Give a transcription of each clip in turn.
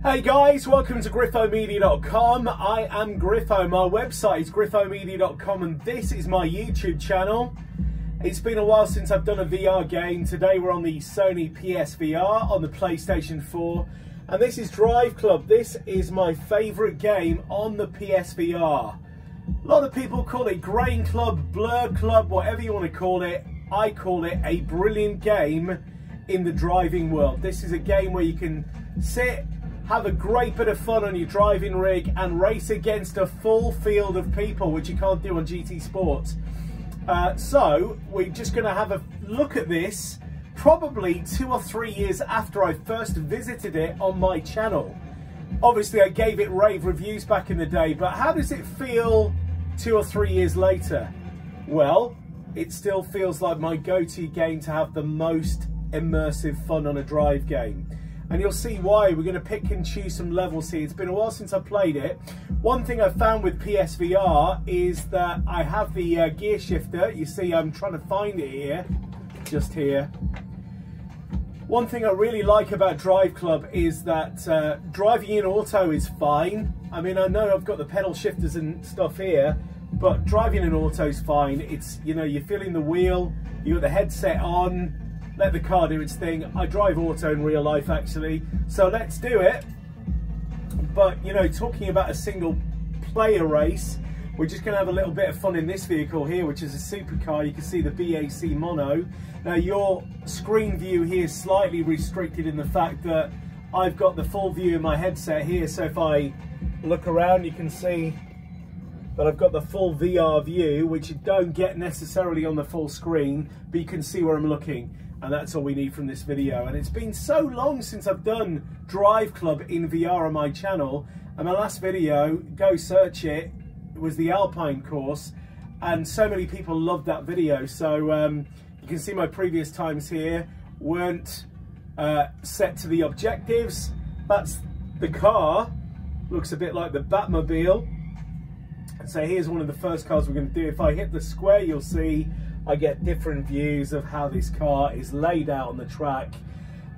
Hey guys, welcome to Griffomedia.com. I am Griffo. My website is Griffomedia.com and this is my YouTube channel. It's been a while since I've done a VR game. Today we're on the Sony PSVR on the PlayStation 4 and this is Driveclub. This is my favourite game on the PSVR. A lot of people call it Grain Club, Blur Club, whatever you want to call it. I call it a brilliant game in the driving world. This is a game where you can sit, have a great bit of fun on your driving rig and race against a full field of people, which you can't do on GT Sports. So we're just going to have a look at this probably 2 or 3 years after I first visited it on my channel. Obviously I gave it rave reviews back in the day, but how does it feel 2 or 3 years later? Well, it still feels like my go-to game to have the most immersive fun on a drive game. And you'll see why. We're going to pick and choose some levels here. It's been a while since I played it. One thing I found with PSVR is that I have the gear shifter. You see, I'm trying to find it here, just here. One thing I really like about Driveclub is that driving in auto is fine. I mean, I know I've got the pedal shifters and stuff here, but driving in auto is fine. It's, you know, you're feeling the wheel, you got the headset on, let the car do its thing. I drive auto in real life actually, so let's do it. But you know, talking about a single player race, we're just going to have a little bit of fun in this vehicle here, which is a supercar. You can see the BAC mono. Now your screen view here is slightly restricted in the fact that I've got the full view in my headset here, so if I look around you can see that I've got the full VR view, which you don't get necessarily on the full screen, but you can see where I'm looking. And that's all we need from this video. And it's been so long since I've done Driveclub in VR on my channel. And my last video, go search it, was the Alpine course. And so many people loved that video. So you can see my previous times here weren't set to the objectives. That's the car. Looks a bit like the Batmobile. So here's one of the first cars we're going to do. If I hit the square, you'll see I get different views of how this car is laid out on the track.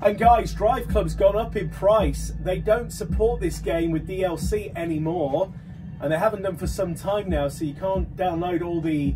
And guys, Driveclub's gone up in price. They don't support this game with DLC anymore, and they haven't done for some time now, so you can't download all the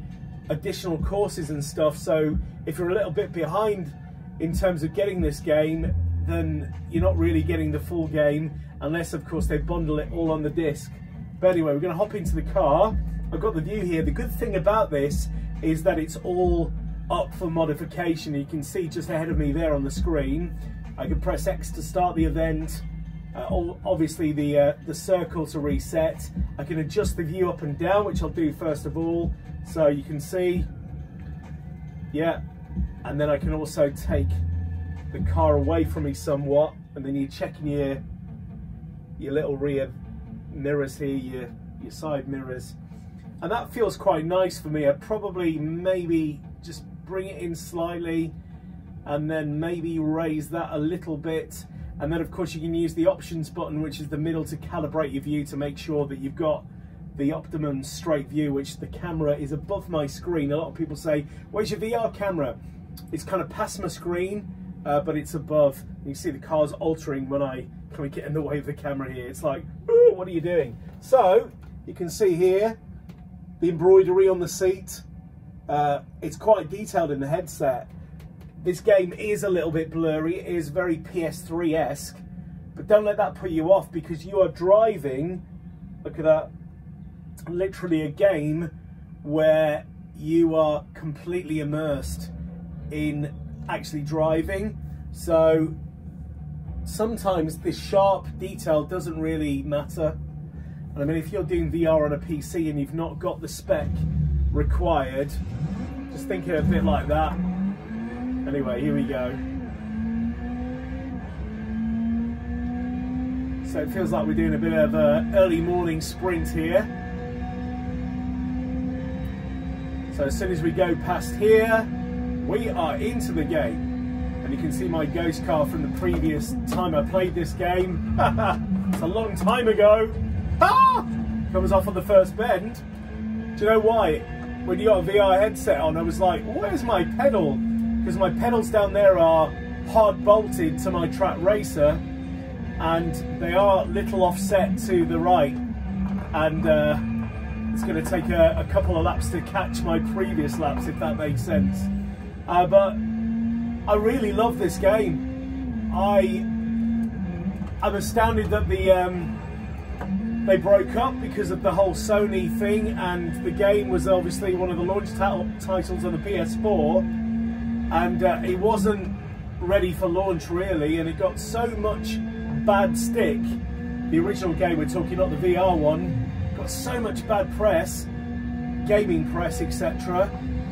additional courses and stuff. So if you're a little bit behind in terms of getting this game, then you're not really getting the full game, unless of course they bundle it all on the disc. But anyway, we're going to hop into the car. I've got the view here. The good thing about this is that it's all up for modification. You can see just ahead of me there on the screen. I can press X to start the event. Obviously the circle to reset. I can adjust the view up and down, which I'll do first of all. So you can see, yeah. And then I can also take the car away from me somewhat. And then you're checking your little rear mirrors here, your side mirrors. And that feels quite nice for me. I'd probably maybe just bring it in slightly and then maybe raise that a little bit. And then of course you can use the options button, which is the middle, to calibrate your view to make sure that you've got the optimum straight view, which the camera is above my screen. A lot of people say, where's your VR camera? It's kind of past my screen, but it's above. You can see the car's altering when I kind of get in the way of the camera here. It's like, ooh, what are you doing? So you can see here, the embroidery on the seat, it's quite detailed in the headset. This game is a little bit blurry, it is very PS3-esque, but don't let that put you off, because you are driving, look at that, literally a game where you are completely immersed in actually driving. So sometimes this sharp detail doesn't really matter. I mean, if you're doing VR on a PC and you've not got the spec required, just think of it a bit like that. Anyway, here we go. So it feels like we're doing a bit of an early morning sprint here. So as soon as we go past here, we are into the game. And you can see my ghost car from the previous time I played this game. It's a long time ago. Ah! Comes off on the first bend. Do you know why? When you got a VR headset on, I was like, where's my pedal? Because my pedals down there are hard bolted to my track racer. and they are a little offset to the right, and it's going to take a couple of laps to catch my previous laps, if that makes sense. But I really love this game. I'm astounded that they broke up because of the whole Sony thing, and the game was obviously one of the launch titles on the PS4, and it wasn't ready for launch really, and it got so much bad stick. The original game, we're talking, not the VR one, got so much bad press, gaming press, etc.,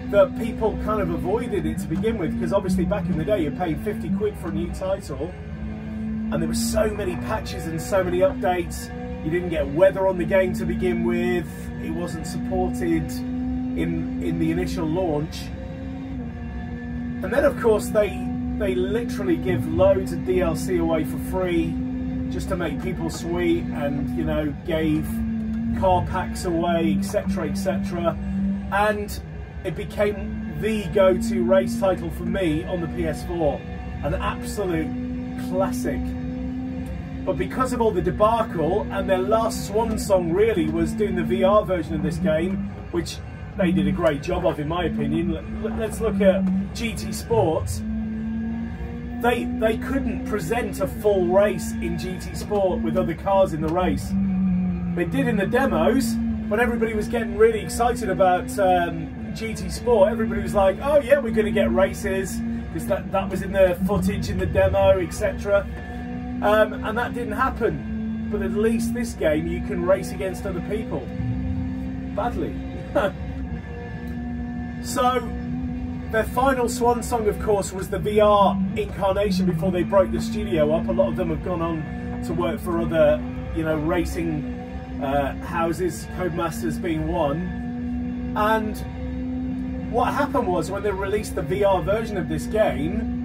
that people kind of avoided it to begin with, because obviously back in the day you paid 50 quid for a new title, and there were so many patches and so many updates. You didn't get weather on the game to begin with, it wasn't supported in the initial launch, and then of course they literally give loads of DLC away for free just to make people sweet, and you know, gave car packs away, etc, etc, and it became the go-to race title for me on the PS4, an absolute classic. But because of all the debacle, and their last swan song really was doing the VR version of this game, which they did a great job of in my opinion. Let's look at GT Sport. They couldn't present a full race in GT Sport with other cars in the race. They did in the demos, when everybody was getting really excited about GT Sport. Everybody was like, oh yeah, we're going to get races, because that was in the footage in the demo, etc. And that didn't happen. But at least this game you can race against other people. Badly. So their final swan song, of course, was the VR incarnation before they broke the studio up. A lot of them have gone on to work for other, you know, racing houses, Codemasters being one. And what happened was, when they released the VR version of this game,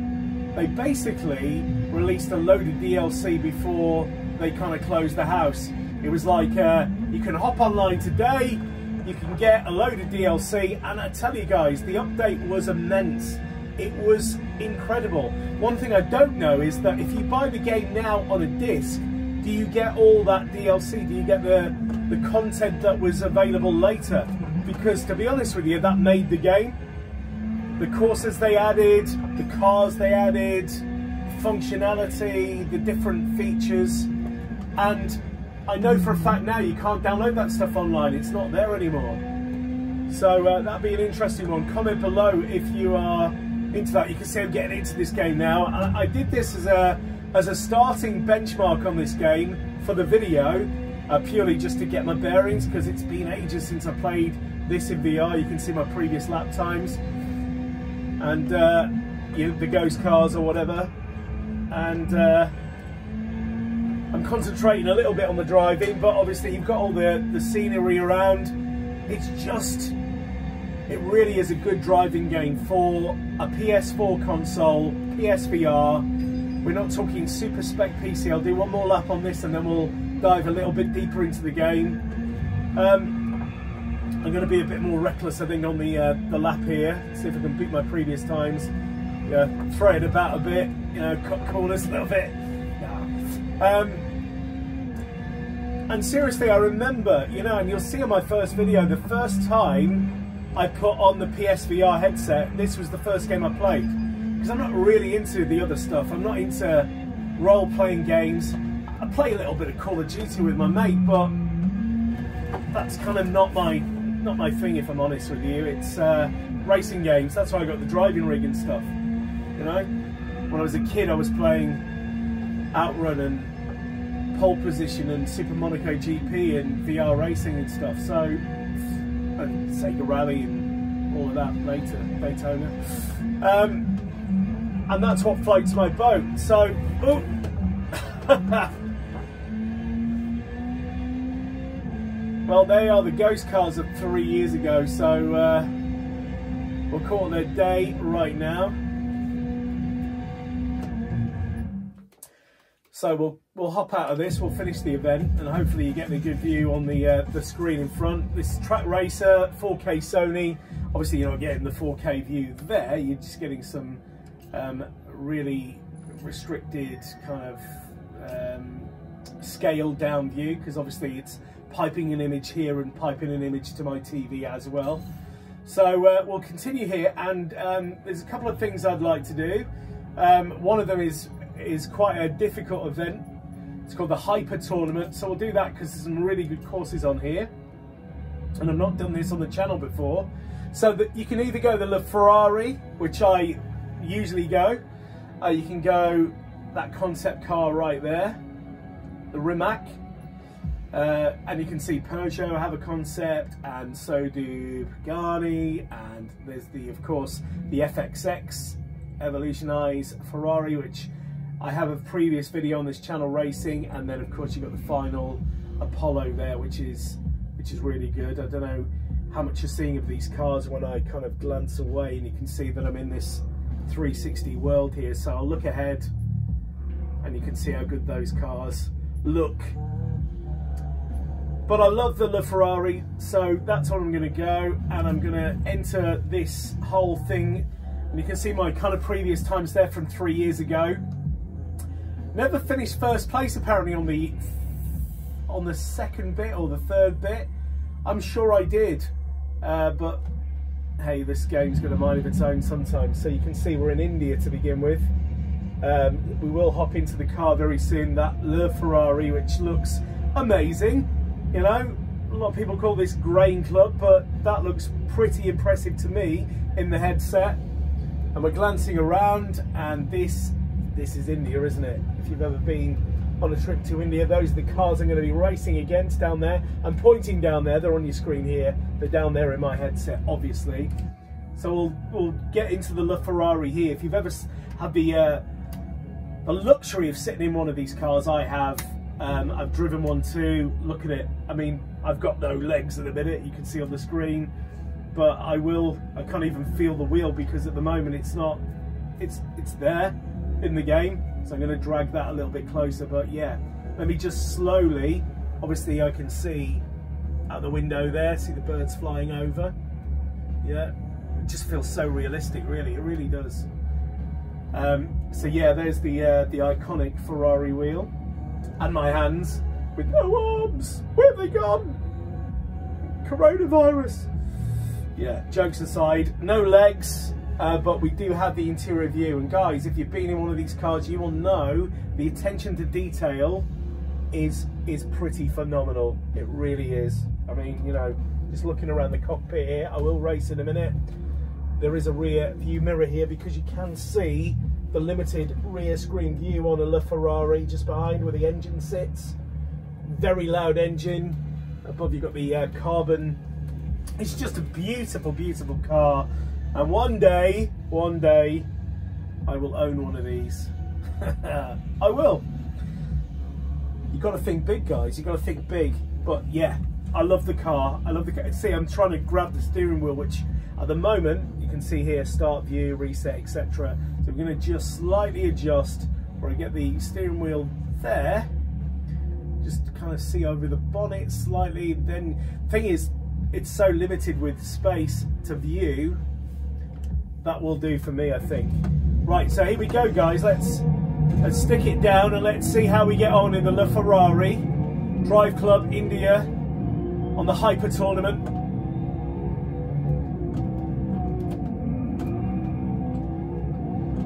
they basically released a load of DLC before they kind of closed the house. It was like, you can hop online today, you can get a load of DLC, and I tell you guys, the update was immense. It was incredible. One thing I don't know is that if you buy the game now on a disc, do you get all that DLC? Do you get the content that was available later? Because to be honest with you, that made the game. The courses they added, the cars they added, functionality, the different features, and I know for a fact now you can't download that stuff online. It's not there anymore. So that'd be an interesting one. Comment below if you are into that. You can see I'm getting into this game now. I did this as a starting benchmark on this game for the video, purely just to get my bearings, because it's been ages since I played this in VR. You can see my previous lap times and you know, the ghost cars or whatever, and I'm concentrating a little bit on the driving, but obviously you've got all the scenery around. It's just, it really is a good driving game for a PS4 console, PSVR. We're not talking super spec PC. I'll do one more lap on this and then we'll dive a little bit deeper into the game. I'm going to be a bit more reckless, I think, on the lap here. See if I can beat my previous times. Yeah, throw it about a bit, you know, cut corners a little bit. And seriously, I remember, you know, and you'll see on my first video, the first time I put on the PSVR headset, this was the first game I played. Because I'm not really into the other stuff. I'm not into role-playing games. I play a little bit of Call of Duty with my mate, but that's kind of not my thing, if I'm honest with you. It's racing games. That's why I got the driving rig and stuff. You know, when I was a kid, I was playing Outrun and Pole Position and Super Monaco GP and VR racing and stuff. So, and Sega Rally and all of that later, Daytona. And that's what floats my boat. So, oh. Well, they are the ghost cars of 3 years ago. So we'll call it a day right now. So we'll hop out of this. We'll finish the event, and hopefully you get a good view on the screen in front. This Track Racer 4K Sony. Obviously, you're not getting the 4K view there. You're just getting some really restricted kind of scaled down view, because obviously it's piping an image here and piping an image to my TV as well. So we'll continue here, and there's a couple of things I'd like to do. One of them is quite a difficult event. It's called the Hyper Tournament, so we'll do that because there's some really good courses on here, and I've not done this on the channel before. So that you can either go the LaFerrari, which I usually go. You can go that concept car right there, the Rimac, and you can see Peugeot have a concept, and so do Pagani, and there's of course the FXX Evolutionized Ferrari, which I have a previous video on this channel racing, and then of course you've got the final Apollo there, which is really good. I don't know how much you're seeing of these cars when I kind of glance away, and you can see that I'm in this 360 world here. So I'll look ahead and you can see how good those cars look. But I love the LaFerrari, so that's where I'm going to go, and I'm going to enter this whole thing. And you can see my kind of previous times there from 3 years ago. Never finished first place apparently on the second bit or the third bit. I'm sure I did, but hey, this game's got a mind of its own sometimes. So you can see we're in India to begin with. We will hop into the car very soon, that LaFerrari, which looks amazing. You know, a lot of people call this grain club, but that looks pretty impressive to me in the headset. And we're glancing around, and this is India, isn't it? If you've ever been on a trip to India, those are the cars I'm going to be racing against down there. I'm pointing down there, they're on your screen here. They're down there in my headset, obviously. So we'll get into the LaFerrari here. If you've ever had the luxury of sitting in one of these cars, I have. I've driven one too. Look at it. I mean, I've got no legs at the minute, you can see on the screen, but I can't even feel the wheel because at the moment it's there in the game. So I'm going to drag that a little bit closer. But yeah, let me just slowly, obviously I can see out the window there, see the birds flying over. Yeah, it just feels so realistic, really, it really does. So yeah, there's the iconic Ferrari wheel, and my hands with no arms. Where have they gone? Coronavirus. Yeah, jokes aside, no legs, but we do have the interior view. And guys, if you've been in one of these cars, you will know the attention to detail is pretty phenomenal. It really is. I mean, you know, just looking around the cockpit here, I will race in a minute. There is a rear view mirror here because you can see the limited rear screen view on a LaFerrari just behind where the engine sits. Very loud engine. Above you've got the carbon. It's just a beautiful, beautiful car. And one day, I will own one of these. I will. You've got to think big, guys. You've got to think big. But yeah, I love the car. I love the car. See, I'm trying to grab the steering wheel, which at the moment, you can see here, start view, reset, etc. So we're going to just slightly adjust where I get the steering wheel there. Just to kind of see over the bonnet slightly. Then, thing is, it's so limited with space to view. That will do for me, I think. Right, so here we go, guys. Let's stick it down and let's see how we get on in the LaFerrari Driveclub India on the Hyper Tournament.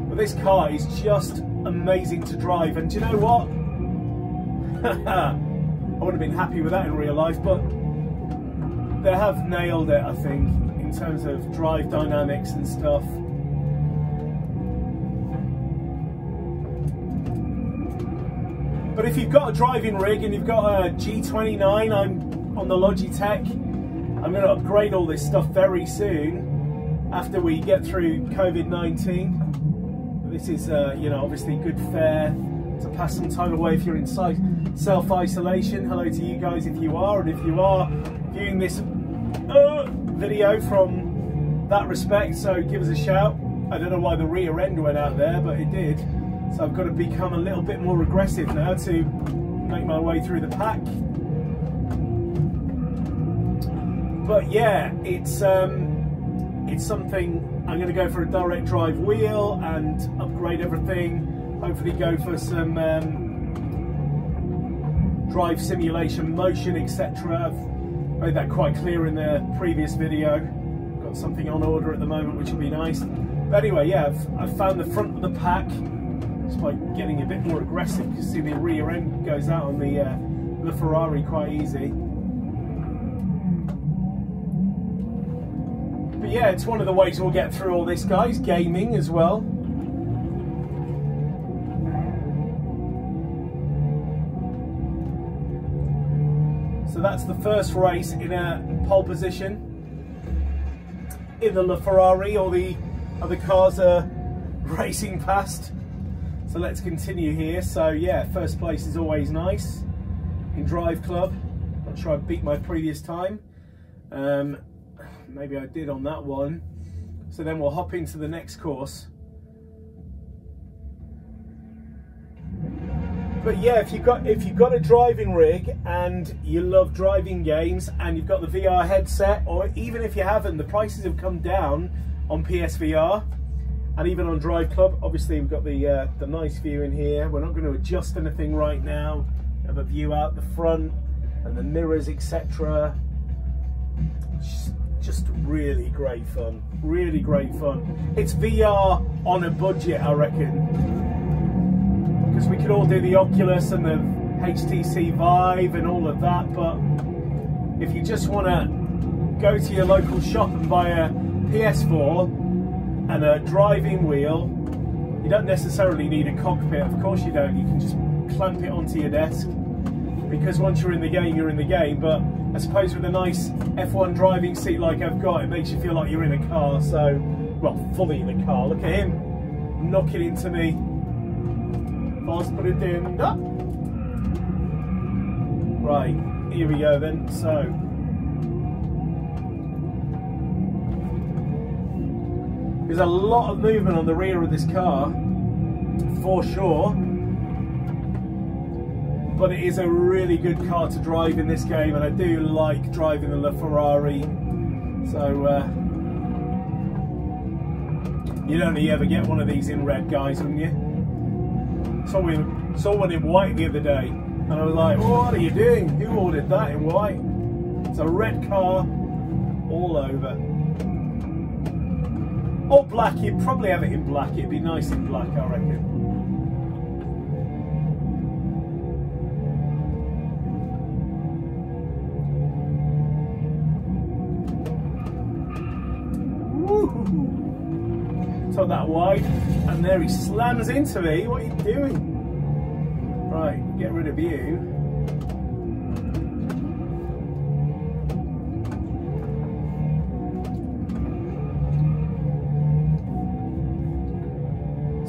But this car is just amazing to drive, and do you know what? I would have been happy with that in real life, but they have nailed it, I think, in terms of drive dynamics and stuff. But if you've got a driving rig and you've got a G29, I'm on the Logitech. I'm going to upgrade all this stuff very soon after we get through COVID-19. This is, you know, obviously good fare to pass some time away if you're in self-isolation. Hello to you guys if you are, and if you are viewing this video from that respect, so give us a shout. I don't know why the rear end went out there, but it did. So I've got to become a little bit more aggressive now to make my way through the pack. But yeah, it's something. I'm going to go for a direct drive wheel and upgrade everything. Hopefully go for some drive simulation, motion, etc. I've made that quite clear in the previous video. Got something on order at the moment, which would be nice. But anyway, yeah, I've found the front of the pack just by getting a bit more aggressive. You see the rear end goes out on the Ferrari quite easy. But yeah, it's one of the ways we'll get through all this, guys. Gaming as well. So that's the first race in a pole position in the Ferrari. All the other cars are racing past. So let's continue here. So yeah, first place is always nice in Driveclub. Not sure I beat my previous time. Maybe I did on that one. So then we'll hop into the next course. But yeah, if you've got a driving rig and you love driving games and you've got the VR headset, or even if you haven't, the prices have come down on PSVR and even on Driveclub. Obviously we've got the nice view in here. We're not going to adjust anything right now. We have a view out the front and the mirrors, etc. Just really great fun. Really great fun. It's VR on a budget, I reckon. Because we could all do the Oculus and the HTC Vive and all of that, but if you just want to go to your local shop and buy a PS4 and a driving wheel, you don't necessarily need a cockpit. Of course you don't. You can just clamp it onto your desk, because once you're in the game, you're in the game. But I suppose with a nice F1 driving seat like I've got, it makes you feel like you're in a car. So, well, fully in a car. Look at him knocking into me. Fast, put it in. Ah. Right, here we go then. So, there's a lot of movement on the rear of this car, for sure. But it is a really good car to drive in this game, and I do like driving the Ferrari. So, you'd only ever get one of these in red, guys, wouldn't you? Saw one in white the other day, and I was like, what are you doing? Who ordered that in white? It's a red car all over. Or black. You'd probably have it in black. It'd be nice in black, I reckon. Woo! Took that wide, and there he slams into me. What are you doing? Right, get rid of you.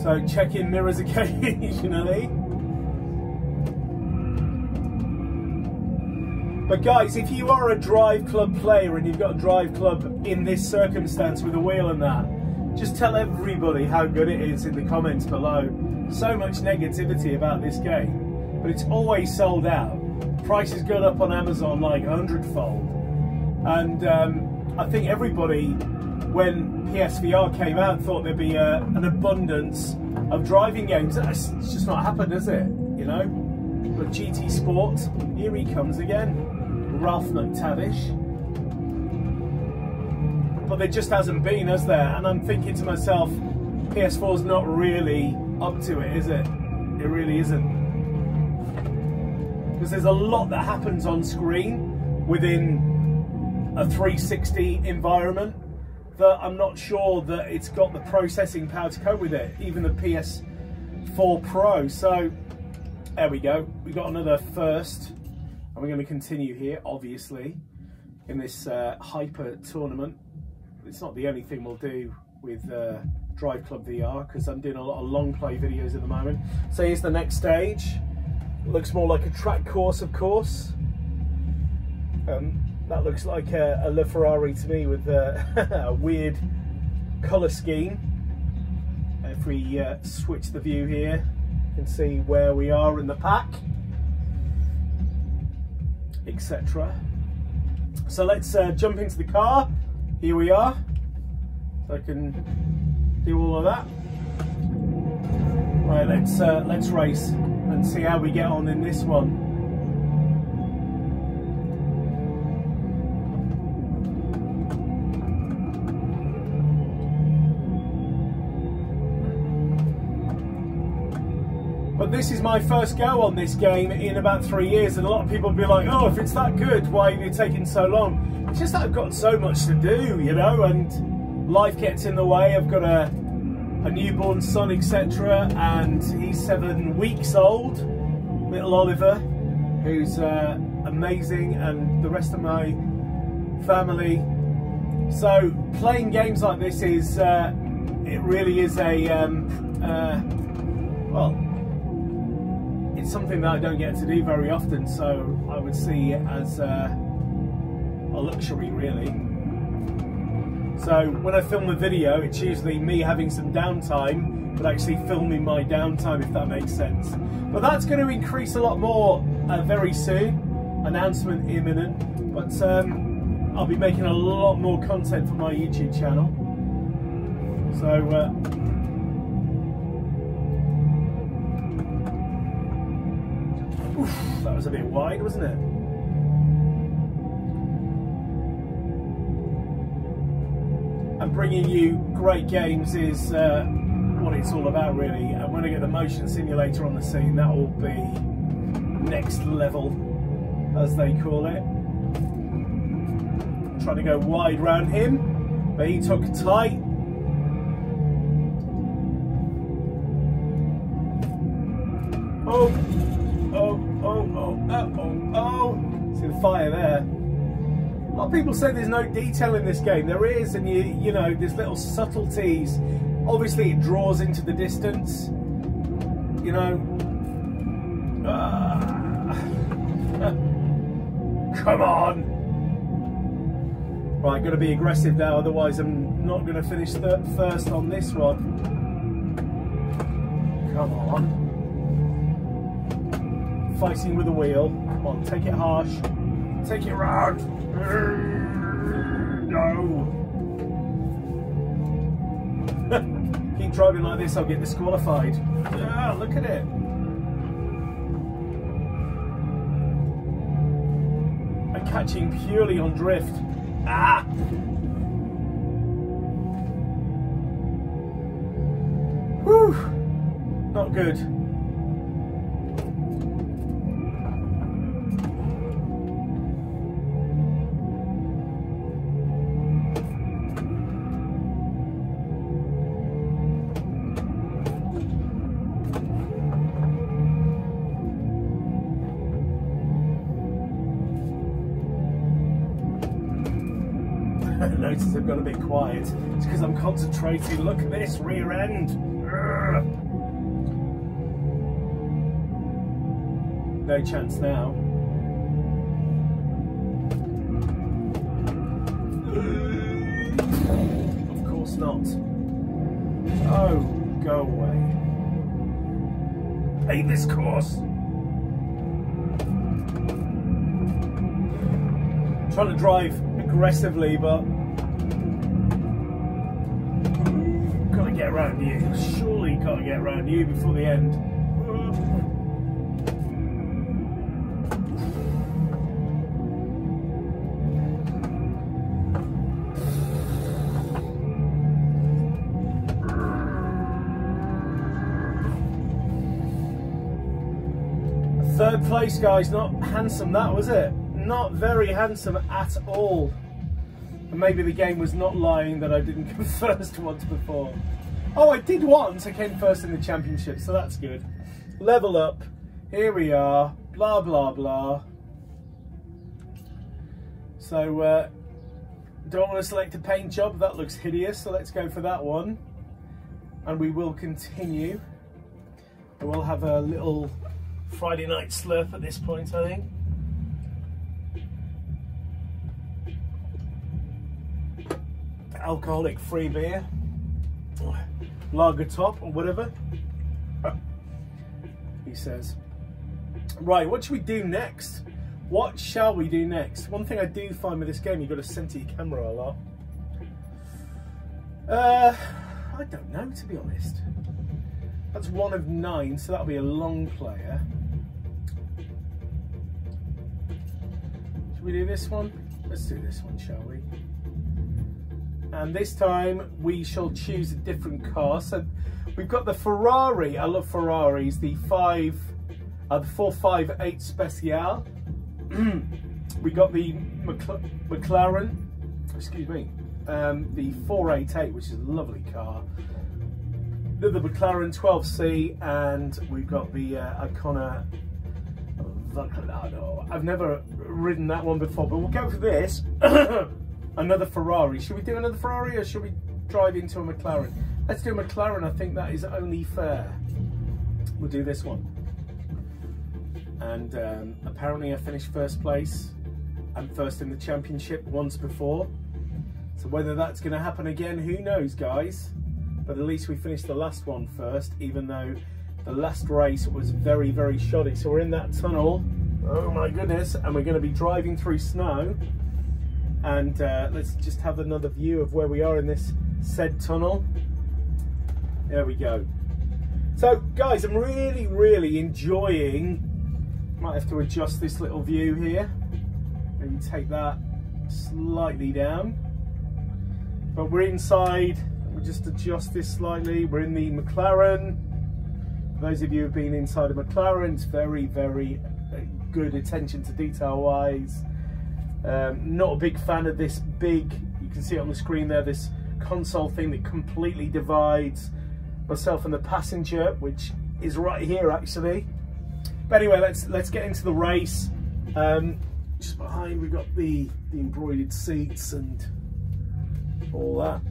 So check in mirrors occasionally. But guys, if you are a Driveclub player and you've got a Driveclub in this circumstance with a wheel and that, just tell everybody how good it is in the comments below. So much negativity about this game, but it's always sold out. Price has gone up on Amazon like 100-fold. And I think everybody, when PSVR came out, thought there'd be an abundance of driving games. It's just not happened, has it? You know? But GT Sport, here he comes again. Ralph McTavish. But there just hasn't been, has there? And I'm thinking to myself, PS4's not really up to it, is it? It really isn't. Because there's a lot that happens on screen within a 360 environment that I'm not sure that it's got the processing power to cope with it, even the PS4 Pro. So there we go. We got another first, and we're going to continue here, obviously, in this hyper tournament. It's not the only thing we'll do with Driveclub VR, because I'm doing a lot of Longplay videos at the moment. So here's the next stage. Looks more like a track course, of course. That looks like a LaFerrari to me with a weird colour scheme. If we switch the view here, you can see where we are in the pack, etc. So let's jump into the car. Here we are. So I can do all of that. Right, let's race and see how we get on in this one. But this is my first go on this game in about 3 years, and a lot of people will be like, oh, if it's that good, why are you taking so long? It's just that I've got so much to do, you know, and life gets in the way. I've got a newborn son, etc., and he's 7 weeks old, little Oliver, who's amazing, and the rest of my family. So playing games like this is, it really is a, well, it's something that I don't get to do very often, so I would see it as a luxury, really. So when I film a video, it's usually me having some downtime, but actually filming my downtime, if that makes sense. But that's going to increase a lot more very soon. Announcement imminent. But I'll be making a lot more content for my YouTube channel. So oof, that was a bit wide, wasn't it? And bringing you great games is what it's all about, really. And when I get the motion simulator on the scene, that will be next level, as they call it. Trying to go wide round him, but he took tight. Oh, oh, oh, oh, oh, oh, oh. See the fire there. A lot of people say there's no detail in this game. There is, and you know, there's little subtleties. Obviously, it draws into the distance. You know. Come on. Right, got to be aggressive now, otherwise I'm not going to finish first on this one. Come on. Fighting with the wheel. Come on, take it harsh. Take it round. No. Keep driving like this, I'll get disqualified. Ah, look at it. I'm catching purely on drift. Ah! Whew! Not good. Notice I've got a bit quiet. It's because I'm concentrating. Look at this rear end. Urgh. No chance now. Of course not. Oh, go away. Hate this course. I'm trying to drive aggressively, but gotta get around you. Surely gotta get around you before the end. Third place, guys. Not handsome, that was it. Not very handsome at all. And maybe the game was not lying that I didn't come first once before. Oh, I did once. I came first in the championship, so that's good. Level up. Here we are. Blah, blah, blah. So, don't want to select a paint job. That looks hideous, so let's go for that one. And we will continue. And we'll have a little Friday night slurp at this point, I think. Alcoholic free beer, lager top or whatever he says. Right, what should we do next? What shall we do next? One thing I do find with this game, you've got to center your camera a lot. I don't know, to be honest. That's 1 of 9, so that'll be a long player. Should we do this one? Let's do this one, shall we? and this time we shall choose a different car. So we've got the Ferrari. I love Ferraris. The 458 Special. We got the McLaren. Excuse me. The 488, which is a lovely car. The McLaren 12C, and we've got the Icona. I've never ridden that one before, but we'll go for this. Another Ferrari. Should we do another Ferrari, or should we drive into a McLaren? Let's do a McLaren. I think that is only fair. We'll do this one. And apparently I finished first place and first in the championship once before. So whether that's going to happen again, who knows, guys? But at least we finished the last one first, even though the last race was very, very shoddy. So we're in that tunnel. Oh my goodness. And we're going to be driving through snow. And let's just have another view of where we are in this said tunnel. There we go. So guys, I'm really, really enjoying. Might have to adjust this little view here. Maybe take that slightly down. But we're inside. We'll just adjust this slightly. We're in the McLaren. For those of you who've been inside a McLaren, it's very, very good attention to detail wise. Not a big fan of this big, you can see it on the screen there, this console thing that completely divides myself and the passenger, which is right here actually. But anyway, let's get into the race. Just behind we've got the embroidered seats and all that.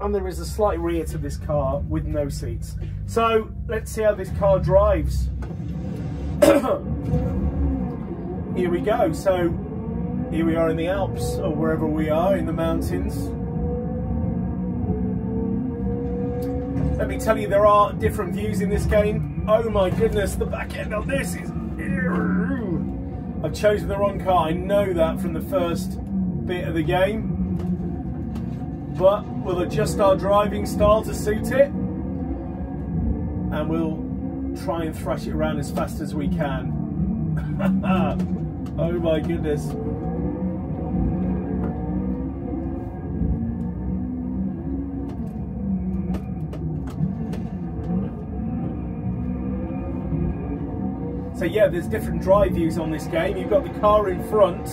And there is a slight rear to this car with no seats. So let's see how this car drives. Here we go. So here we are in the Alps, or wherever we are in the mountains. Let me tell you, there are different views in this game. Oh my goodness, the back end on this is... I've chosen the wrong car. I know that from the first bit of the game. But we'll adjust our driving style to suit it. And we'll try and thrash it around as fast as we can. Oh my goodness. So yeah, there's different drive views on this game. You've got the car in front,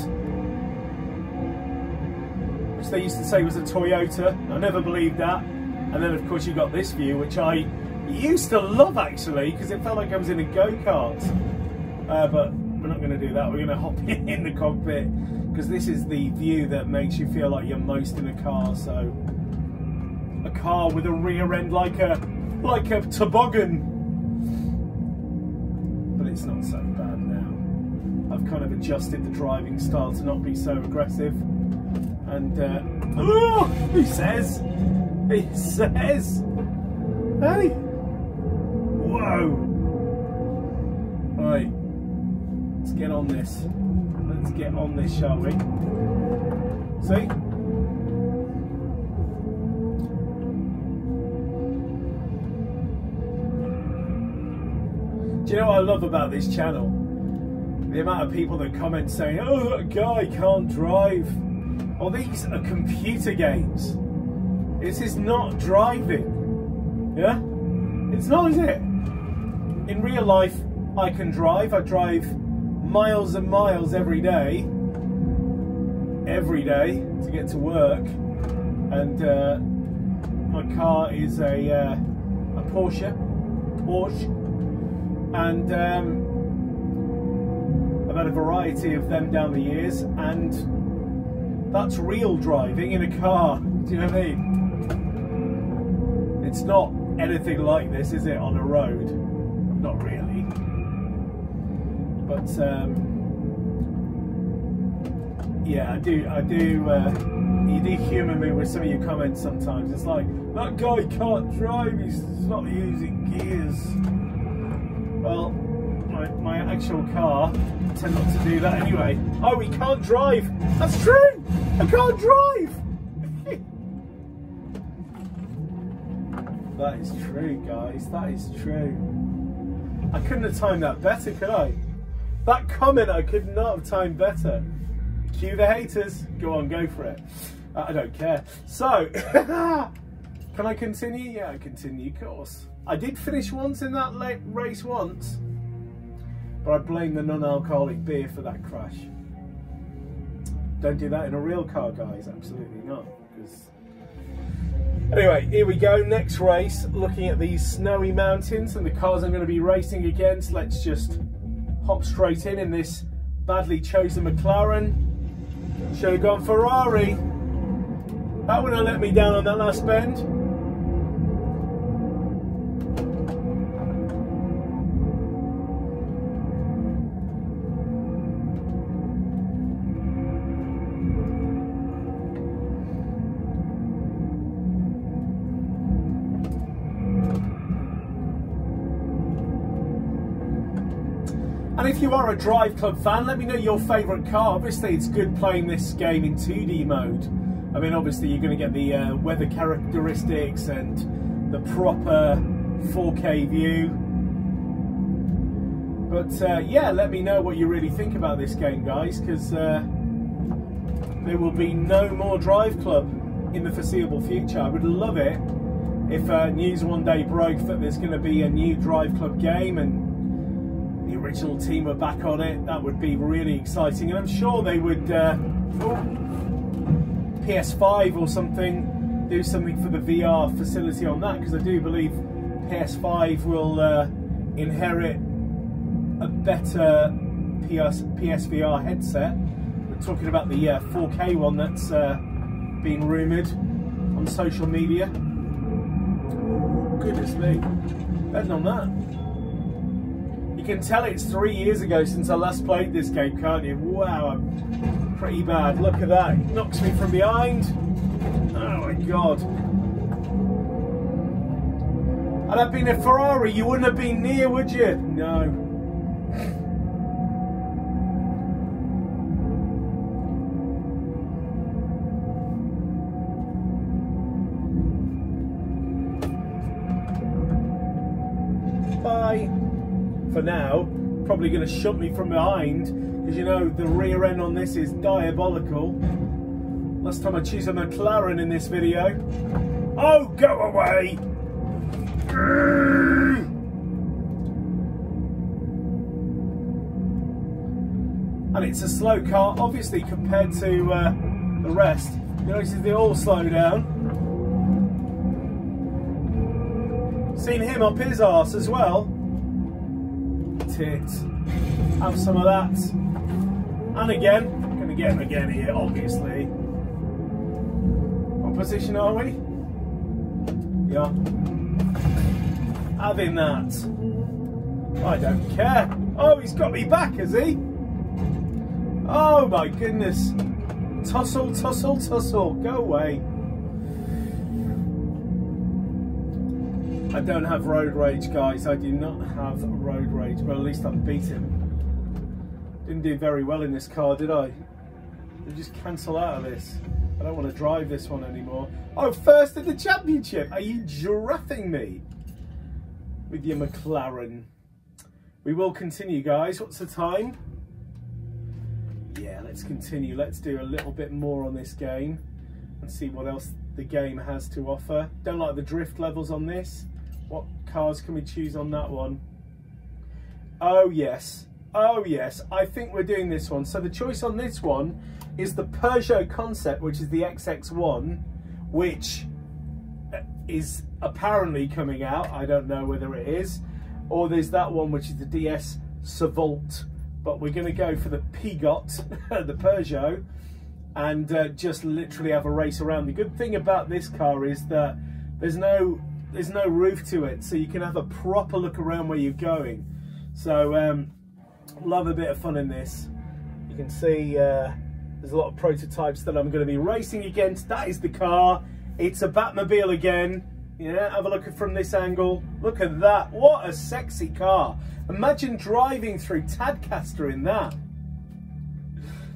which they used to say was a Toyota. I never believed that. And then of course you've got this view, which I used to love actually, because it felt like I was in a go-kart. But we're not going to do that. We're going to hop in the cockpit, because this is the view that makes you feel like you're most in a car. So a car with a rear end like a toboggan. But it's not so bad now. I've kind of adjusted the driving style to not be so aggressive. And oh, he says, hey, whoa, right, let's get on this. Let's get on this, shall we? See? Do you know what I love about this channel? The amount of people that comment saying, oh, that guy can't drive. Well, these are computer games. This is not driving. Yeah? It's not, is it? In real life, I can drive. I drive miles and miles every day to get to work. And my car is a Porsche. And I've had a variety of them down the years, and that's real driving in a car. Do you know what I mean? It's not anything like this, is it, on a road? Not really. But yeah, I do. You do humour me with some of your comments sometimes. It's like, that guy can't drive. He's not using gears. Well, my actual car, I tend not to do that anyway. Oh, he can't drive. That's true. I can't drive. That is true, guys. That is true. I couldn't have timed that better, could I? That comment I could not have timed better. Cue the haters. Go on, go for it. I don't care. So, can I continue? Yeah, I continue, of course. I did finish once in that race once, but I blame the non-alcoholic beer for that crash. Don't do that in a real car, guys. Absolutely not. Anyway, here we go. Next race, looking at these snowy mountains and the cars I'm going to be racing against. Let's just hop straight in this badly chosen McLaren. Should have gone Ferrari. That wouldn't have let me down on that last bend. And if you are a Driveclub fan, let me know your favourite car. Obviously, it's good playing this game in 2D mode. I mean, obviously, you're going to get the weather characteristics and the proper 4K view. But yeah, let me know what you really think about this game, guys, because there will be no more Driveclub in the foreseeable future. I would love it if news one day broke that there's going to be a new Driveclub game and the original team are back on it. That would be really exciting, and I'm sure they would PS5 or something, do something for the VR facility on that, because I do believe PS5 will inherit a better PSVR headset. We're talking about the 4K one that's been rumoured on social media. Goodness me, betting on that. You can tell it's 3 years ago since I last played this game, can't you? Wow, I'm pretty bad. Look at that. It knocks me from behind. Oh my God. Had I been a Ferrari, you wouldn't have been near, would you? No. Bye. For now, probably going to shunt me from behind, because you know the rear end on this is diabolical. Last time I choose a McLaren in this video. Oh, go away! And it's a slow car, obviously, compared to the rest. You notice they all slow down. Seen him up his arse as well. Tits. Have some of that. And again, gonna get him again here, obviously. What position are we? Yeah. Having that. I don't care. Oh, he's got me back, has he? Oh my goodness. Tussle, tussle, tussle. Go away. I don't have road rage, guys. I do not have road rage, but at least I beat him. Didn't do very well in this car, did I? We'll just cancel out of this. I don't want to drive this one anymore. Oh, first in the championship. Are you giraffing me with your McLaren? We will continue, guys. What's the time? Yeah, let's continue. Let's do a little bit more on this game and see what else the game has to offer. Don't like the drift levels on this. What cars can we choose on that one? Oh yes, oh yes, I think we're doing this one. So the choice on this one is the Peugeot concept, which is the XX1, which is apparently coming out. I don't know whether it is. Or there's that one, which is the DS Savolt. But we're going to go for the Pigot, the Peugeot, and just literally have a race around. The good thing about this car is that there's no roof to it, so you can have a proper look around where you're going. So love a bit of fun in this. You can see there's a lot of prototypes that I'm going to be racing against. That is the car. It's a Batmobile again. Yeah, have a look from this angle. Look at that. What a sexy car. Imagine driving through Tadcaster in that.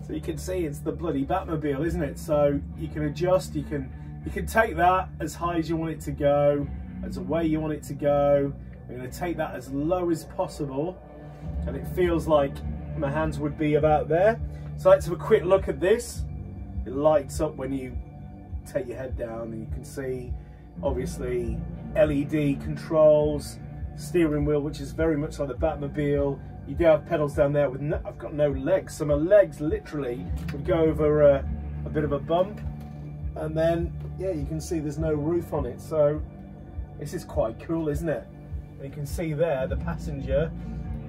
So you can see it's the bloody Batmobile, isn't it? So you can adjust, you can take that as high as you want it to go, as away you want it to go. I'm going to take that as low as possible, and it feels like my hands would be about there. So let's have a quick look at this. It lights up when you take your head down and you can see, obviously, LED controls, steering wheel, which is very much like the Batmobile. You do have pedals down there with I've got no legs, so my legs literally would go over a bit of a bump, and then yeah, you can see there's no roof on it. So this is quite cool, isn't it? And you can see there the passenger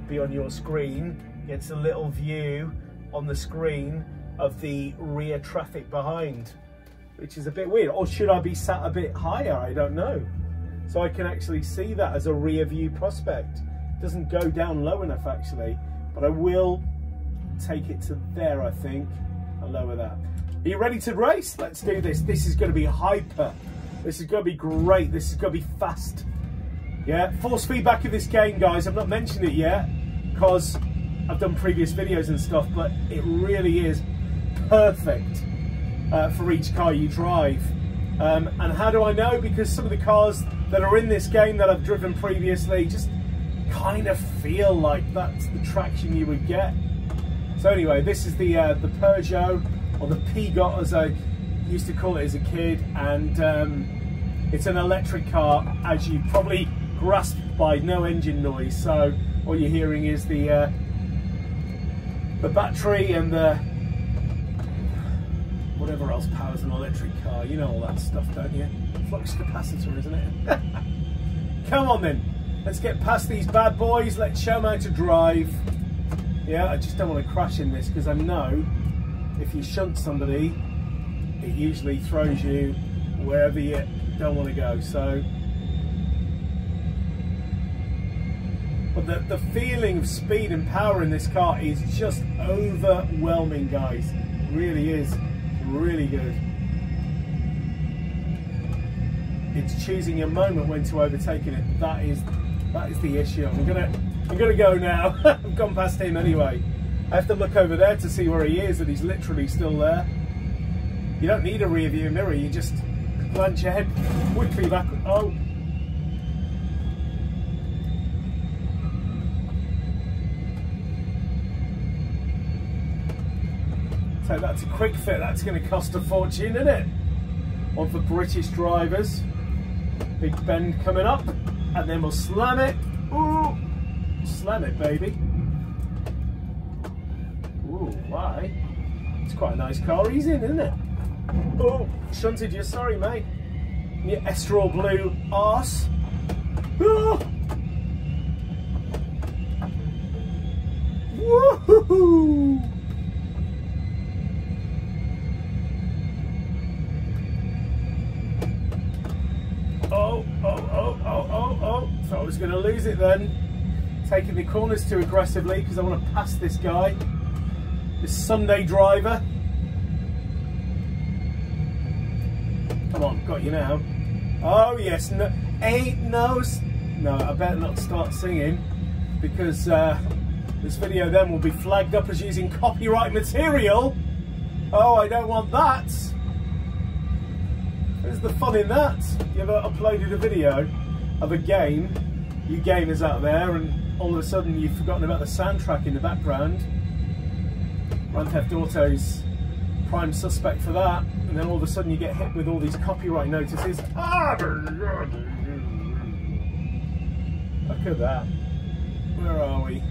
be on your screen, gets a little view on the screen of the rear traffic behind, which is a bit weird. Or should I be sat a bit higher? I don't know. So I can actually see that as a rear view prospect. It doesn't go down low enough actually, but I will take it to there, I think, and lower that. Are you ready to race? Let's do this. This is going to be hyper. This is going to be great. This is going to be fast. Yeah, force feedback of this game, guys. I've not mentioned it yet because I've done previous videos and stuff, but it really is perfect for each car you drive. And how do I know? Because some of the cars that are in this game that I've driven previously just kind of feel like that's the traction you would get. So anyway, this is the Peugeot, or the P-Got as I used to call it as a kid, and it's an electric car, as you probably grasped by no engine noise. So all you're hearing is the battery and the whatever else powers an electric car. You know all that stuff, don't you? Flux capacitor, isn't it? Come on then, let's get past these bad boys. Let's show them how to drive. Yeah, I just don't want to crash in this because I know if you shunt somebody, it usually throws you wherever you don't want to go. So, but the feeling of speed and power in this car is just overwhelming, guys. It really is. Really good. It's choosing your moment when to overtake it. That is the issue. I'm gonna go now. I've gone past him anyway. I have to look over there to see where he is, and he's literally still there. You don't need a rear view mirror, you just glance your head quickly back. Oh. So that's a quick fit. That's going to cost a fortune, isn't it? One for British drivers. Big bend coming up, and then we'll slam it. Ooh, slam it, baby. Ooh, why? It's quite a nice car he's in, isn't it? Oh, shunted you. Sorry, mate. Your Estrol blue arse. Oh. Woohoo! Oh, so I was going to lose it then. Taking the corners too aggressively because I want to pass this guy, this Sunday driver. Come on, got you now. Oh yes, no, ain't no, I better not start singing because this video then will be flagged up as using copyright material. Oh, I don't want that. Where's the fun in that? You ever uploaded a video of a game, you gamers out there, and all of a sudden you've forgotten about the soundtrack in the background? Grand Theft Auto's prime suspect for that, and then all of a sudden you get hit with all these copyright notices. Look at that. Where are we?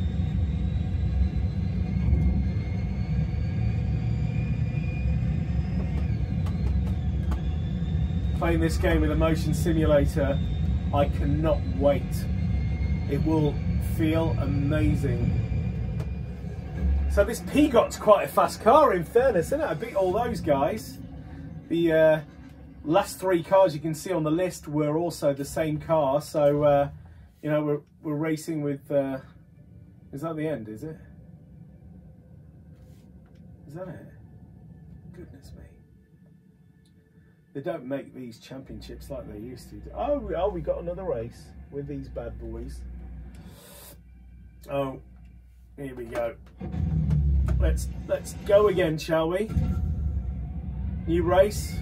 Playing this game with a motion simulator, I cannot wait. It will feel amazing. So this P-Got's quite a fast car, in fairness, isn't it? I beat all those guys. The last three cars you can see on the list were also the same car, so you know, we're racing with. Is that the end? Is it? Is that it? Goodness me. They don't make these championships like they used to. Oh, we got another race with these bad boys. Oh, here we go. Let's go again, shall we? New race,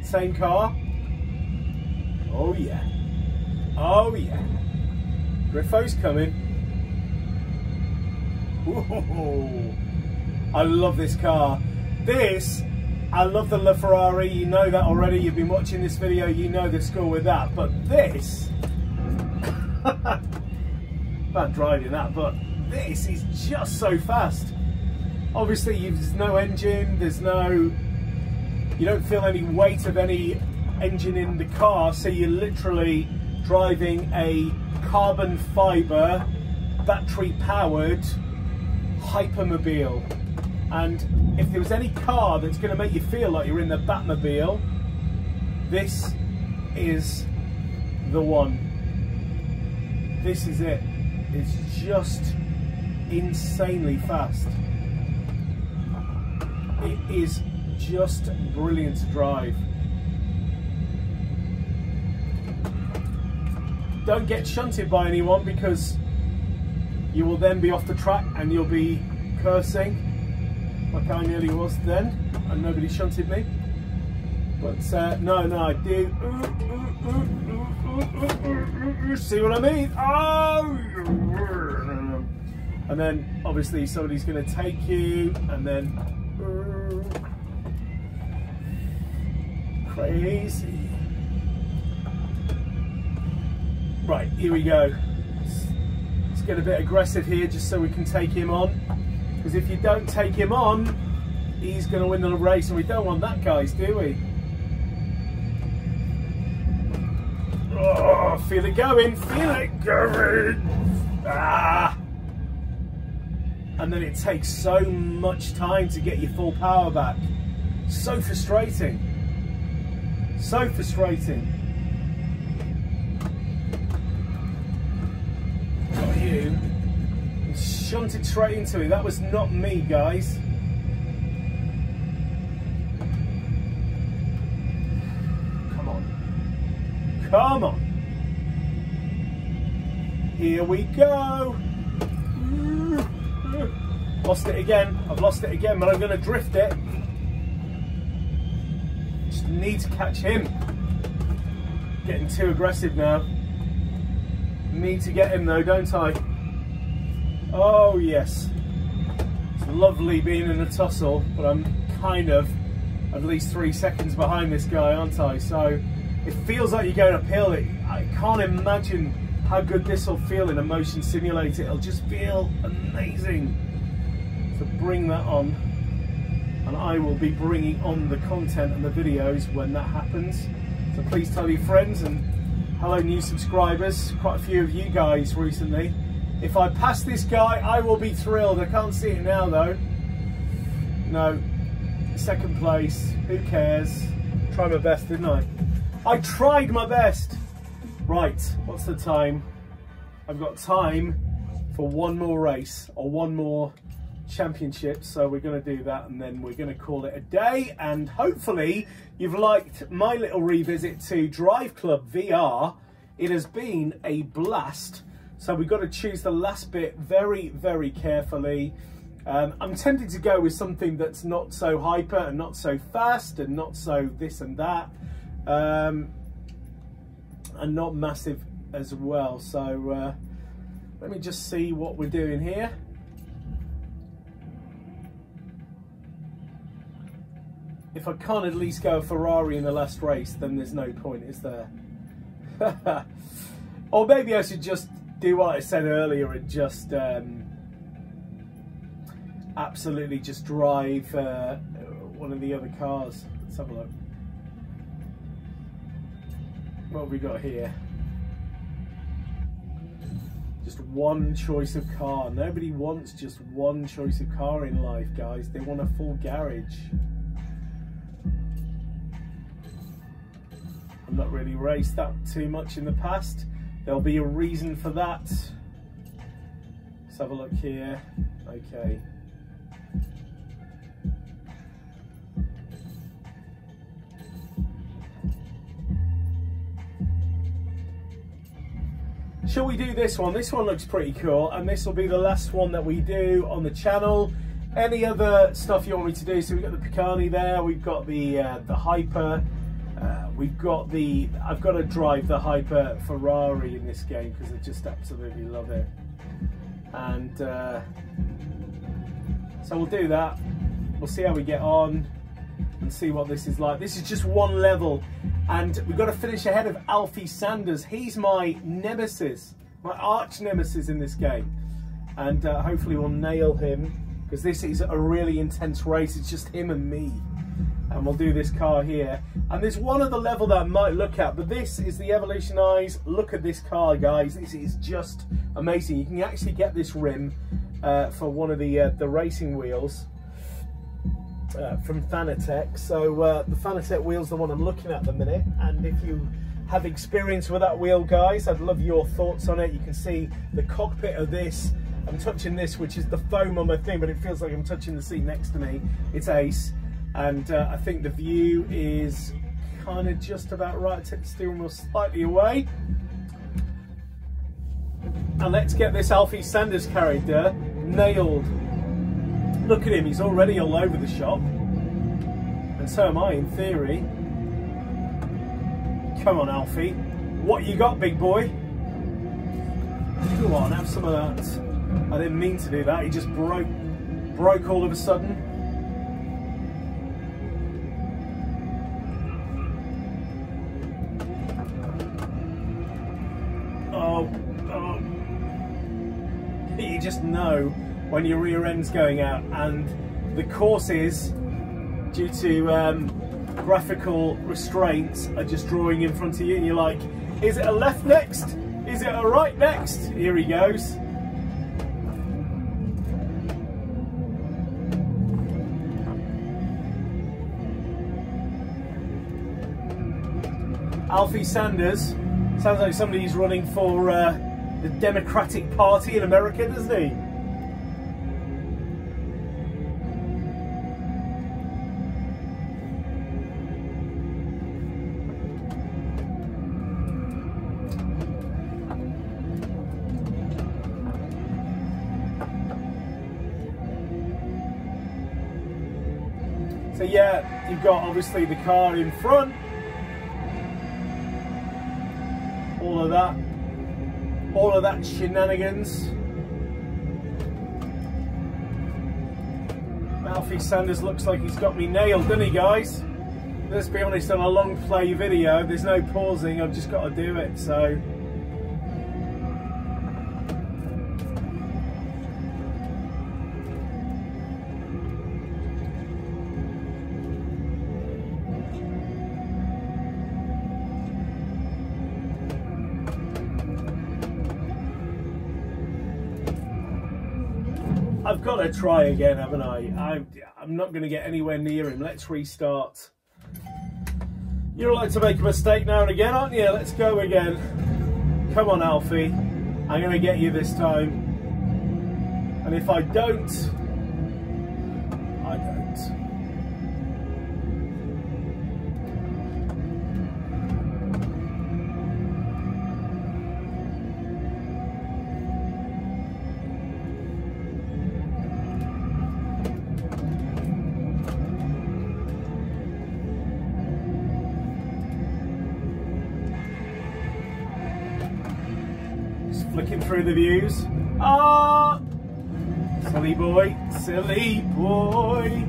same car. Oh yeah. Oh yeah. Griffo's coming. Ooh, I love this car. This, I love the LaFerrari, you know that already, you've been watching this video, you know the score with that, but this, bad driving that, but this is just so fast. Obviously there's no engine, you don't feel any weight of any engine in the car, so you're literally driving a carbon fibre, battery powered hypermobile. And if there was any car that's going to make you feel like you're in the Batmobile, this is the one. This is it. It's just insanely fast. It is just brilliant to drive. Don't get shunted by anyone, because you will then be off the track and you'll be cursing like I nearly was then, and nobody shunted me. But no, I do. See what I mean? Oh! And then obviously somebody's going to take you, and then crazy. Right, here we go. Let's get a bit aggressive here, just so we can take him on. Because if you don't take him on, he's going to win the race, and we don't want that, guys, do we? Oh, feel it going, feel it going. Ah! And then it takes so much time to get your full power back. So frustrating. So frustrating. Got you. Shunted straight into it. That was not me, guys. Come on. Come on. Here we go. Lost it again. I've lost it again, but I'm going to drift it. Just need to catch him. Getting too aggressive now. Need to get him though, don't I? Oh yes. It's lovely being in a tussle, but I'm kind of at least 3 seconds behind this guy, aren't I? So it feels like you're going uphill. I can't imagine how good this will feel in a motion simulator. It'll just feel amazing to bring that on. And I will be bringing on the content and the videos when that happens. So please tell your friends, and hello new subscribers, quite a few of you guys recently. If I pass this guy, I will be thrilled. I can't see it now though. No, second place, who cares? Tried my best, didn't I? I tried my best. Right, what's the time? I've got time for one more race, or one more championship, so we're going to do that, and then we're going to call it a day. And hopefully you've liked my little revisit to Driveclub VR. It has been a blast. So we've got to choose the last bit very, very carefully. I'm tempted to go with something that's not so hyper and not so fast and not so this and that, and not massive as well. So let me just see what we're doing here. If I can't at least go a Ferrari in the last race, then there's no point, is there? Or maybe I should just do what I said earlier and just absolutely just drive one of the other cars. Let's have a look. What have we got here? Just one choice of car. Nobody wants just one choice of car in life, guys. They want a full garage. I've not really raced that too much in the past. There'll be a reason for that. Let's have a look here. Okay. Shall we do this one? This one looks pretty cool, and this will be the last one that we do on the channel. Any other stuff you want me to do? So we've got the Picani there, we've got the Hyper, we've got the, I've got to drive the Hyper Ferrari in this game because I just absolutely love it. And so we'll do that. We'll see how we get on. and see what this is like. This is just one level, and we've got to finish ahead of Alfie Sanders. He's my nemesis, my arch nemesis in this game, and hopefully we'll nail him, because this is a really intense race. It's just him and me, and we'll do this car here. And there's one other level that I might look at, but this is the Evolutionized. Look at this car, guys. This is just amazing. You can actually get this rim for one of the racing wheels from Fanatec. So the Fanatec wheel's the one I'm looking at the minute, and if you have experience with that wheel, guys, I'd love your thoughts on it. You can see the cockpit of this. I'm touching this, which is the foam on my thing, but it feels like I'm touching the seat next to me. It's ace, and I think the view is kind of just about right. Take the steering wheel slightly away, and let's get this Alfie Sanders character nailed. Look at him, he's already all over the shop, and so am I in theory. Come on, Alfie, what you got, big boy? Come on, have some of that. I didn't mean to do that, he just broke all of a sudden. Oh. You just know when your rear end's going out, and the courses, due to graphical restraints, are just drawing in front of you, and you're like, is it a left next? Is it a right next? Here he goes. Alfie Sanders sounds like somebody who's running for the Democratic Party in America, doesn't he? So yeah, you've got obviously the car in front. All of that shenanigans. Alfie Sanders looks like he's got me nailed, doesn't he, guys? Let's be honest, on a long play video, there's no pausing, I've just got to do it, so. I've got to try again, haven't I? I'm not going to get anywhere near him. Let's restart. You're allowed to make a mistake now and again, aren't you? Let's go again. Come on, Alfie. I'm going to get you this time. And if I don't, I don't. Flicking through the views. Ah! Silly boy, silly boy.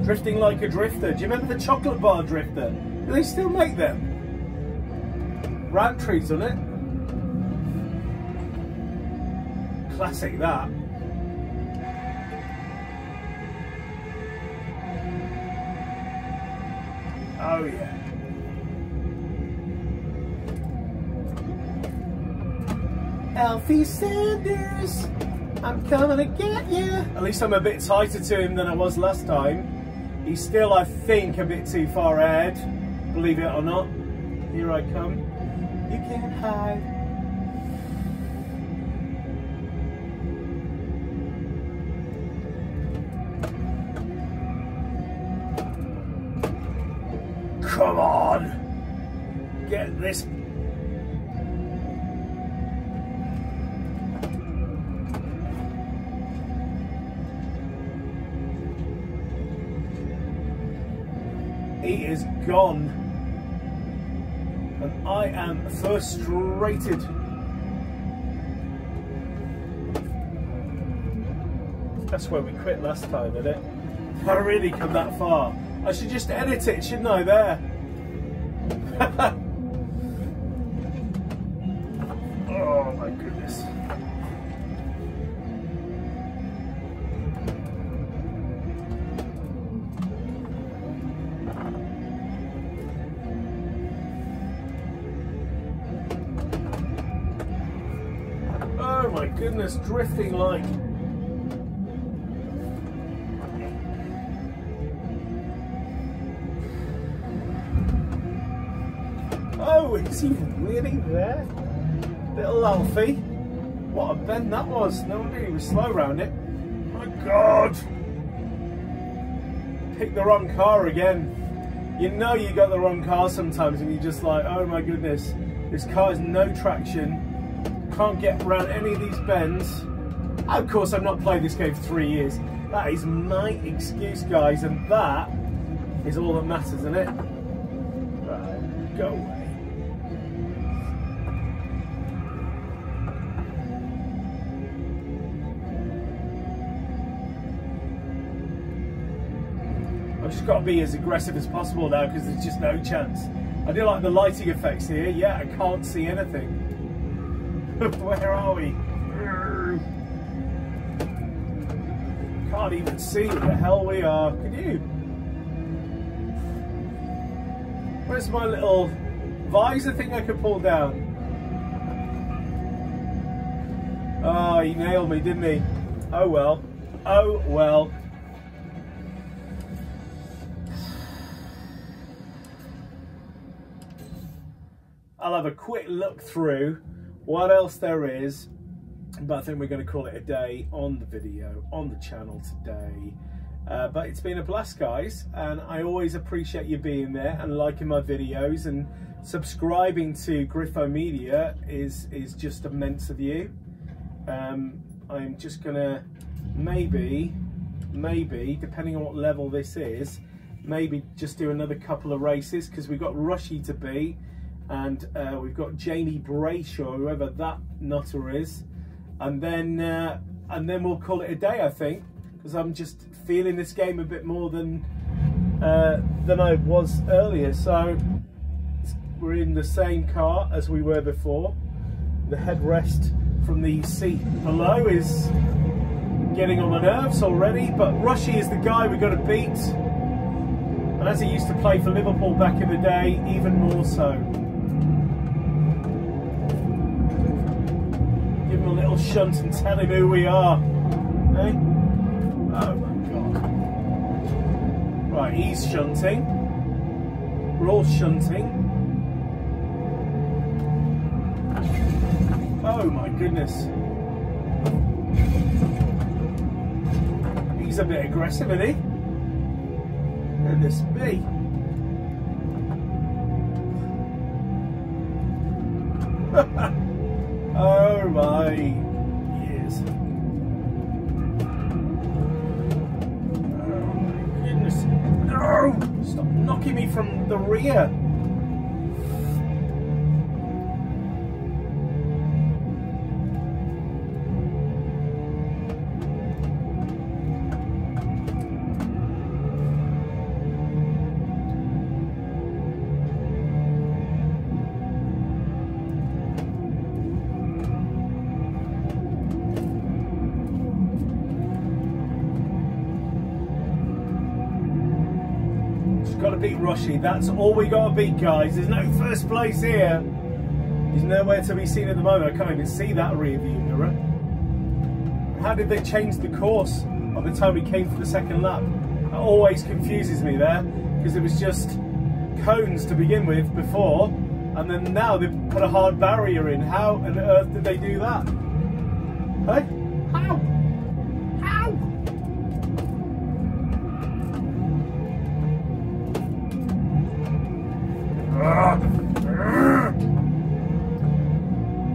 Drifting like a drifter. Do you remember the chocolate bar drifter? Do they still make them? Roundtree's on it. Classic that. Oh yeah. Alfie Sanders, I'm coming to get you. At least I'm a bit tighter to him than I was last time. He's still, I think, a bit too far ahead. Believe it or not. Here I come. You can't hide. Come on! Get this. He is gone. And I am frustrated. That's where we quit last time, isn't it? If I really come that far, I should just edit it, shouldn't I? There. Oh my goodness. Oh my goodness, drifting like... Oh, is he really there? Little Alfie. What a bend that was. No wonder he was slow around it. My God. Picked the wrong car again. You know you got the wrong car sometimes and you're just like, oh my goodness, this car has no traction. Can't get around any of these bends. Of course, I've not played this game for 3 years. That is my excuse, guys, and that is all that matters, isn't it? Right, go away. I've just got to be as aggressive as possible now because there's just no chance. I do like the lighting effects here. Yeah, I can't see anything. Where are we? Can't even see where the hell we are. Can you? Where's my little visor thing I could pull down? Oh, he nailed me, didn't he? Oh well. Oh well. I'll have a quick look through what else there is, but I think we're going to call it a day on the video, on the channel today. But it's been a blast, guys, and I always appreciate you being there and liking my videos, and subscribing to Griffomedia is just immense of you. I'm just going to maybe, depending on what level this is, maybe just do another couple of races, because we've got Rushy to beat. And we've got Jamie Brayshaw, whoever that nutter is, and then we'll call it a day, I think, because I'm just feeling this game a bit more than I was earlier. So we're in the same car as we were before. The headrest from the seat below is getting on my nerves already, but Rushy is the guy we've got to beat, and as he used to play for Liverpool back in the day, even more so. Give him a little shunt and tell him who we are. Eh? Oh my God. Right, he's shunting. We're all shunting. Oh my goodness. He's a bit aggressive, isn't he? Goodness me. Oh my years. Oh my goodness. No! Stop knocking me from the rear. Got to beat Rushy. That's all we got to beat, guys. There's no first place here. He's nowhere to be seen at the moment. I can't even see that rear view mirror. How did they change the course by the time we came for the second lap? That always confuses me there, because it was just cones to begin with before, and then now they've put a hard barrier in. How on earth did they do that? Hey? How? How?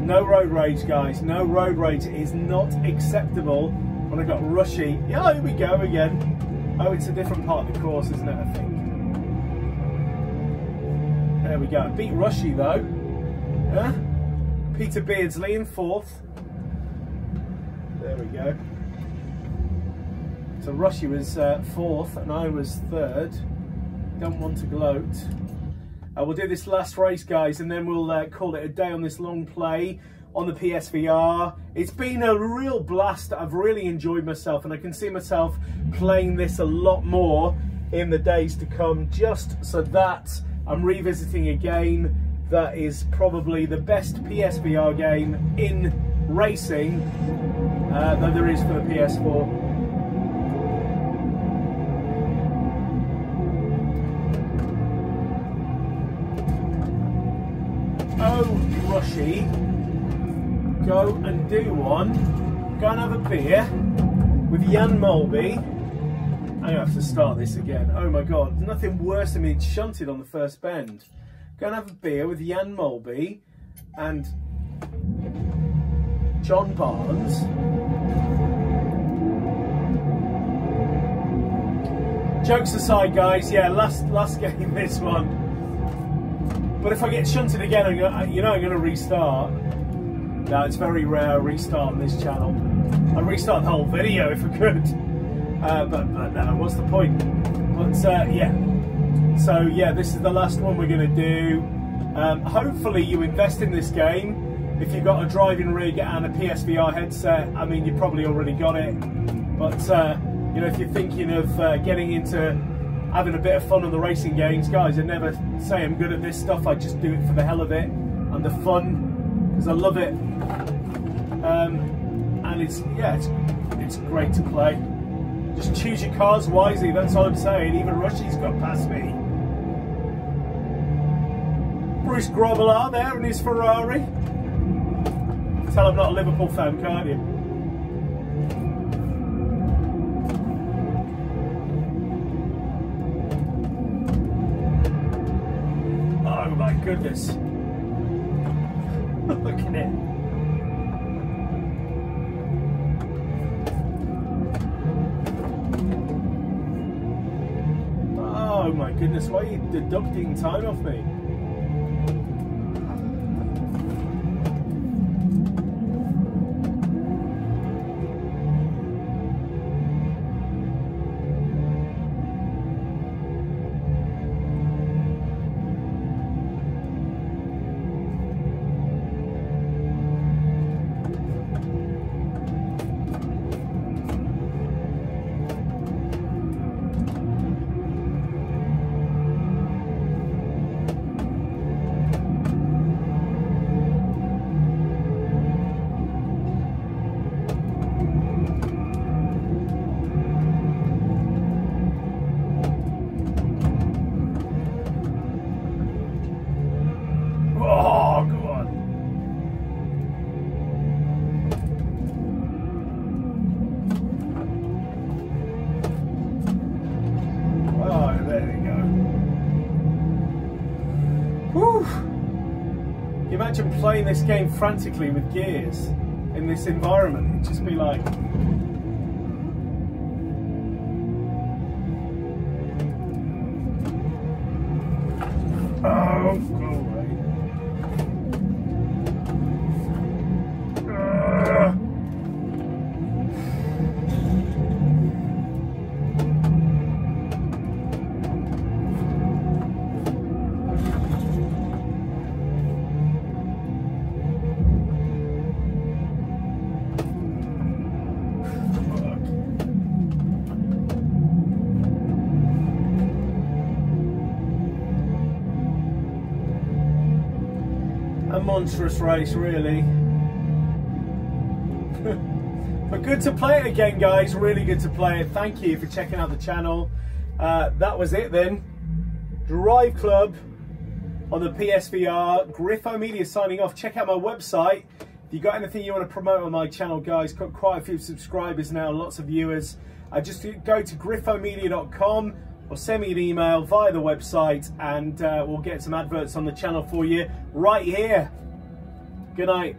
No road rage, guys. No road rage. It is not acceptable when I got Rushy. Yeah, here we go again. Oh, it's a different part of the course, isn't it, I think? There we go. Beat Rushy, though. Yeah? Peter Beardsley in fourth. There we go. So Rushy was 4th and I was 3rd. Don't want to gloat. We'll do this last race, guys, and then we'll call it a day on this long play on the PSVR. It's been a real blast. I've really enjoyed myself, and I can see myself playing this a lot more in the days to come, just so that I'm revisiting a game that is probably the best PSVR game in racing that there is for the PS4. Oh, Rushy, go and do one. Go and have a beer with Jan Mulby. I'm going to have to start this again. Oh my God, nothing worse than being shunted on the first bend. Go and have a beer with Jan Mulby and John Barnes. Jokes aside, guys, yeah, last game this one. But if I get shunted again, I'm going to restart. No, it's very rare I restart on this channel. I'd restart the whole video if I could. But no, what's the point? But yeah. So yeah, this is the last one we're going to do. Hopefully you invest in this game. If you've got a driving rig and a PSVR headset, I mean, you probably already got it. But you know, if you're thinking of getting into having a bit of fun on the racing games, guys, I never say I'm good at this stuff. I just do it for the hell of it and the fun, because I love it. And it's great to play. Just choose your cars wisely, that's all I'm saying. Even Rushy's got past me. Bruce Grobbelaar there in his Ferrari. Tell I'm not a Liverpool fan, can't you? Oh my goodness. Look at it. Oh my goodness, why are you deducting time off me? Imagine playing this game frantically with gears in this environment. It'd just be like... Oh, go away. A monstrous race, really. But good to play it again, guys. Really good to play it. Thank you for checking out the channel. That was it then. Driveclub on the PSVR. Griffomedia signing off. Check out my website. If you got anything you want to promote on my channel, guys, got quite a few subscribers now, lots of viewers. Just go to griffomedia.com or send me an email via the website, and we'll get some adverts on the channel for you right here. Good night.